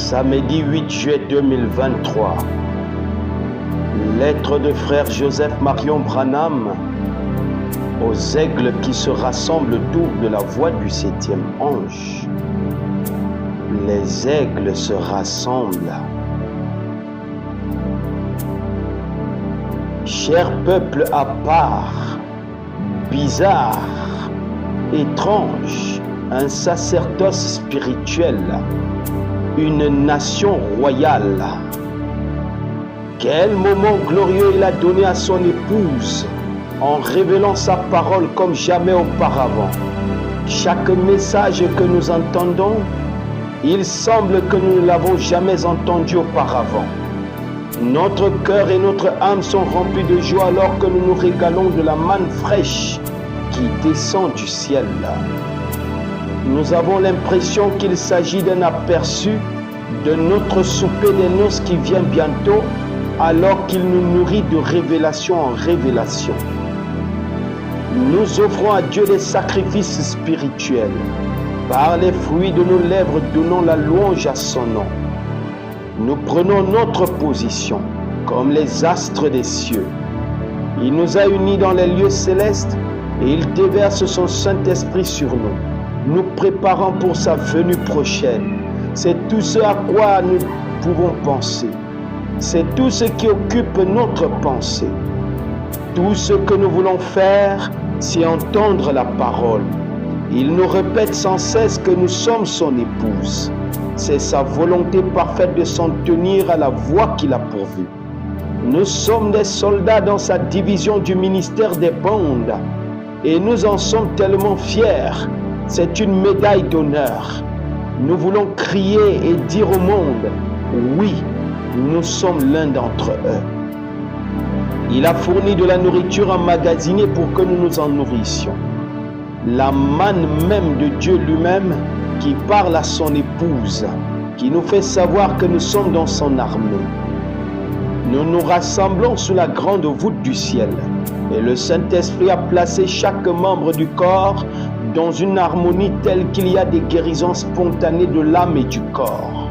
Samedi 8 juillet 2023. Lettre de frère Joseph Marion Branham aux aigles qui se rassemblent autour de la voix du 7e ange. Les aigles se rassemblent. Cher peuple à part, bizarre, étrange, un sacerdoce spirituel, une nation royale. Quel moment glorieux il a donné à son épouse en révélant sa parole comme jamais auparavant. Chaque message que nous entendons, il semble que nous ne l'avons jamais entendu auparavant. Notre cœur et notre âme sont remplis de joie alors que nous nous régalons de la manne fraîche qui descend du ciel. Nous avons l'impression qu'il s'agit d'un aperçu de notre souper des noces qui vient bientôt, alors qu'il nous nourrit de révélation en révélation. Nous offrons à Dieu des sacrifices spirituels. Par les fruits de nos lèvres, donnons la louange à son nom. Nous prenons notre position comme les astres des cieux. Il nous a unis dans les lieux célestes et il déverse son Saint-Esprit sur nous, nous préparant pour sa venue prochaine. C'est tout ce à quoi nous pouvons penser. C'est tout ce qui occupe notre pensée. Tout ce que nous voulons faire, c'est entendre la parole. Il nous répète sans cesse que nous sommes son épouse. C'est sa volonté parfaite de s'en tenir à la voie qu'il a pourvue. Nous sommes des soldats dans sa division du ministère des bandes et nous en sommes tellement fiers. C'est une médaille d'honneur. Nous voulons crier et dire au monde, oui, nous sommes l'un d'entre eux. Il a fourni de la nourriture emmagasinée pour que nous nous en nourrissions. La manne même de Dieu lui-même qui parle à son épouse, qui nous fait savoir que nous sommes dans son armée. Nous nous rassemblons sous la grande voûte du ciel et le Saint-Esprit a placé chaque membre du corps dans une harmonie telle qu'il y a des guérisons spontanées de l'âme et du corps.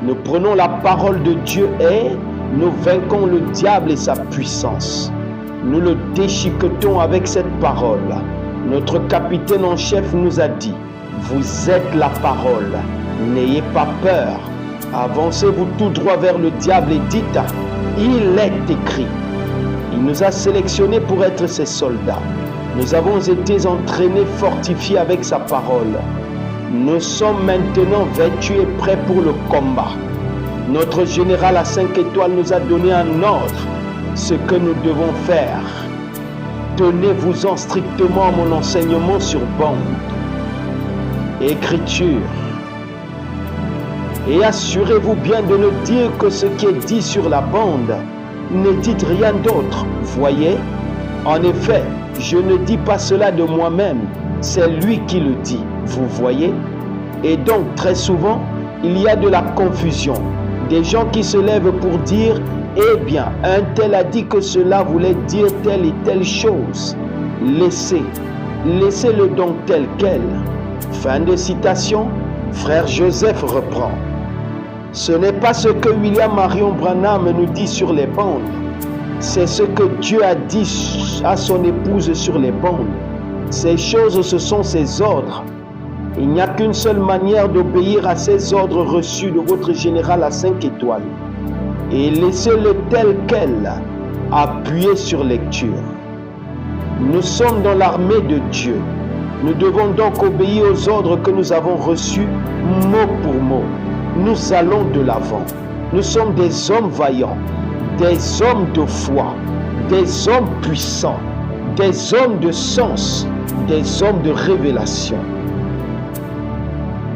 Nous prenons la parole de Dieu et nous vainquons le diable et sa puissance. Nous le déchiquetons avec cette parole. Notre capitaine en chef nous a dit, vous êtes la parole, n'ayez pas peur. Avancez-vous tout droit vers le diable et dites, il est écrit. Il nous a sélectionnés pour être ses soldats. Nous avons été entraînés, fortifiés avec sa parole. Nous sommes maintenant vêtus et prêts pour le combat. Notre général à 5 étoiles nous a donné un ordre, ce que nous devons faire. Tenez-vous-en strictement à mon enseignement sur bande, écriture. Et assurez-vous bien de ne dire que ce qui est dit sur la bande. Ne dites rien d'autre, voyez. En effet, je ne dis pas cela de moi-même, c'est lui qui le dit, vous voyez. Et donc très souvent, il y a de la confusion. Des gens qui se lèvent pour dire, eh bien, un tel a dit que cela voulait dire telle et telle chose. Laissez-le donc tel quel. Fin de citation, frère Joseph reprend. Ce n'est pas ce que William Marion Branham nous dit sur les bandes. C'est ce que Dieu a dit à son épouse sur les bandes. Ces choses, ce sont ses ordres. Il n'y a qu'une seule manière d'obéir à ces ordres reçus de votre général à 5 étoiles. Et laissez-le tel quel, appuyé sur lecture. Nous sommes dans l'armée de Dieu. Nous devons donc obéir aux ordres que nous avons reçus mot pour mot. Nous allons de l'avant. Nous sommes des hommes vaillants, des hommes de foi, des hommes puissants, des hommes de sens, des hommes de révélation.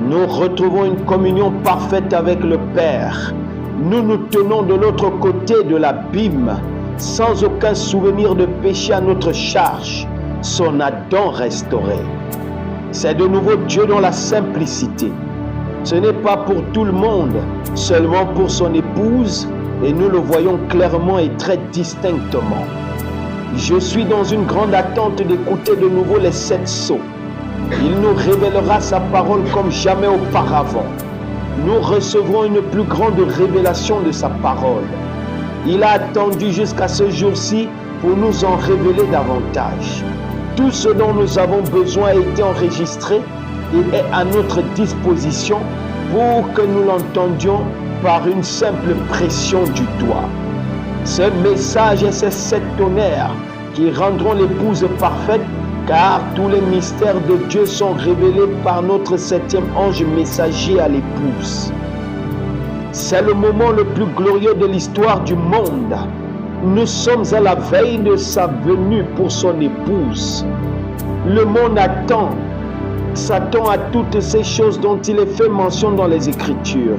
Nous retrouvons une communion parfaite avec le Père. Nous nous tenons de l'autre côté de l'abîme, sans aucun souvenir de péché à notre charge, son Adam restauré. C'est de nouveau Dieu dans la simplicité. Ce n'est pas pour tout le monde, seulement pour son épouse, et nous le voyons clairement et très distinctement. Je suis dans une grande attente d'écouter de nouveau les 7 sceaux. Il nous révélera sa parole comme jamais auparavant. nous recevrons une plus grande révélation de sa parole. Il a attendu jusqu'à ce jour-ci pour nous en révéler davantage. Tout ce dont nous avons besoin a été enregistré et est à notre disposition pour que nous l'entendions par une simple pression du doigt. Ce message et ces 7 tonnerres qui rendront l'épouse parfaite, car tous les mystères de Dieu sont révélés par notre 7e ange messager à l'épouse. C'est le moment le plus glorieux de l'histoire du monde. Nous sommes à la veille de sa venue pour son épouse. Le monde s'attend à toutes ces choses dont il est fait mention dans les Écritures,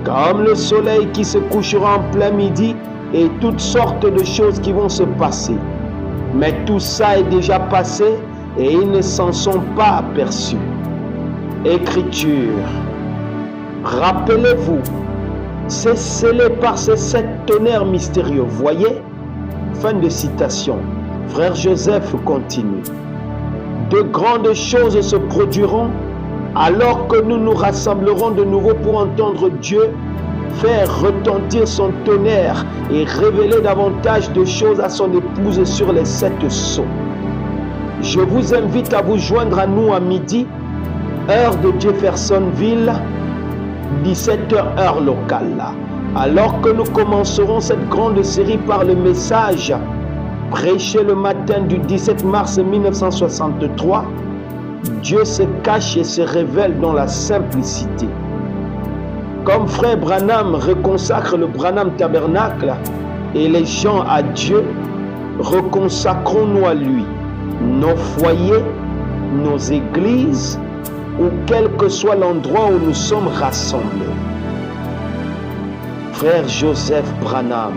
comme le soleil qui se couchera en plein midi et toutes sortes de choses qui vont se passer. Mais tout ça est déjà passé et ils ne s'en sont pas aperçus. Écriture. Rappelez-vous, c'est scellé par ces 7 tonnerres mystérieux. Voyez? Fin de citation. Frère Joseph continue. De grandes choses se produiront alors que nous nous rassemblerons de nouveau pour entendre Dieu faire retentir son tonnerre et révéler davantage de choses à son épouse sur les 7 sceaux. Je vous invite à vous joindre à nous à midi, heure de Jeffersonville, 17h heure locale. Alors que nous commencerons cette grande série par le message prêché le matin du 17 mars 1963, Dieu se cache et se révèle dans la simplicité. Comme frère Branham reconsacre le Branham Tabernacle et les gens à Dieu, reconsacrons-nous à lui, nos foyers, nos églises, ou quel que soit l'endroit où nous sommes rassemblés. Frère Joseph Branham.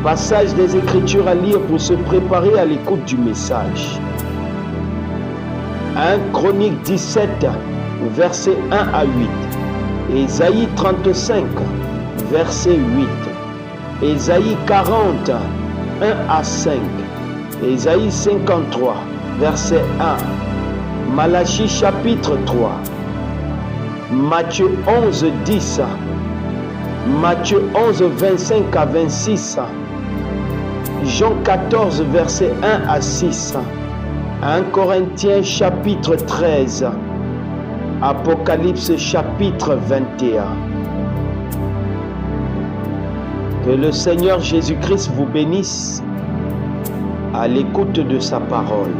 Passage des Écritures à lire pour se préparer à l'écoute du message. 1 Chronique 17, versets 1 à 8. Ésaïe 35, verset 8. Ésaïe 40, 1 à 5. Ésaïe 53, verset 1. Malachie chapitre 3. Matthieu 11, 10. Matthieu 11, 25 à 26. Jean 14, verset 1 à 6. 1 Corinthiens chapitre 13. Apocalypse chapitre 21. Que le Seigneur Jésus-Christ vous bénisse à l'écoute de sa parole.